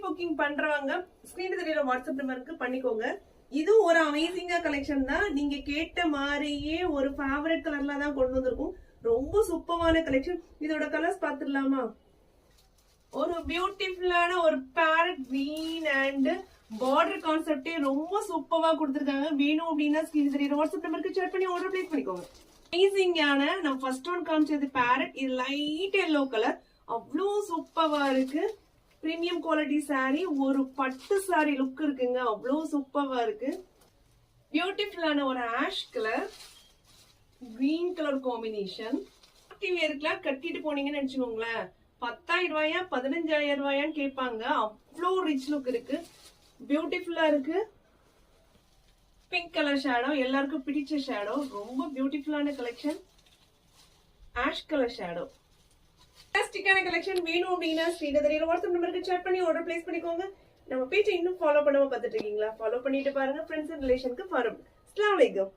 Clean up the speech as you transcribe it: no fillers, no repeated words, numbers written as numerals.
Booking பண்றவங்க ஸ்கிரீன்ல தெரியற வாட்ஸ்அப் நம்பருக்கு பண்ணிக்கோங்க. இது ஒரு அமேசிங்கா கலெக்ஷன் தான். நீங்க கேட்ட மாதிரியே ஒரு ஃபேவரட் கலர்ல தான் கொண்டு வந்திருக்கும். ரொம்ப சூப்பரான கலெக்ஷன். இதோட கலர்ஸ் பாத்துடலாமா? ஒரு பியூட்டிஃபுல்லான ஒரு பேரட் கிரீன் அண்ட் பார்டர் கான்செப்டே ரொம்ப சூப்பரா கொடுத்திருக்காங்க. வேணும் அப்படின்னா ஸ்கிரீன் தெரியற வாட்ஸ்அப் நம்பருக்கு சேட் பண்ணி ஆர்டர் பிளேஸ் பண்ணிக்கோங்க. அமேசிங்கான நம்ம ஃபர்ஸ்ட் ஒன் காமிச்சது பேரட். இது லைட் எல்லோ கலர். அவ்வளோ சூப்பரா இருக்கு. Premium quality sorry. ஒரு பட்டு சாரி லுக் இருக்குங்க. அவ்வளோ சூப்பரா இருக்கு. பியூட்டிஃபுல்லான ஒரு ash colour green colour combination. வேர்க்குலாம் கட்டிட்டு போனீங்கன்னு நினைச்சுக்கோங்களேன், 10,000 ரூபாயா 15,000 ரூபாயான்னு கேட்பாங்க. அவ்வளோ ரிச் லுக் இருக்கு. பியூட்டிஃபுல்லா இருக்கு. பிங்க் கலர் ஷேடோ, எல்லாருக்கும் பிடிச்ச ஷேடோ. ரொம்ப பியூட்டிஃபுல்லான கலெக்ஷன். Ash colour shadow. ஃபேன்டாஸ்டிக்கான கலெக்ஷன். வேணும் அப்படின்னா ஸ்கிரீன்ல தெரியற வாட்ஸ்அப் நம்பருக்கு சேட் பண்ணி ஆர்டர் பிளேஸ் பண்ணிக்கோங்க. நம்ம பேஜை இன்னும் ஃபாலோ பண்ணாம பார்த்துட்டு இருக்கீங்களா? ஃபாலோ பண்ணிட்டு பாருங்க. ஃப்ரெண்ட்ஸ் அண்ட் ரிலேஷனுக்கு ஃபார்வர்ட். அஸ்ஸலாமு அலைக்கும்.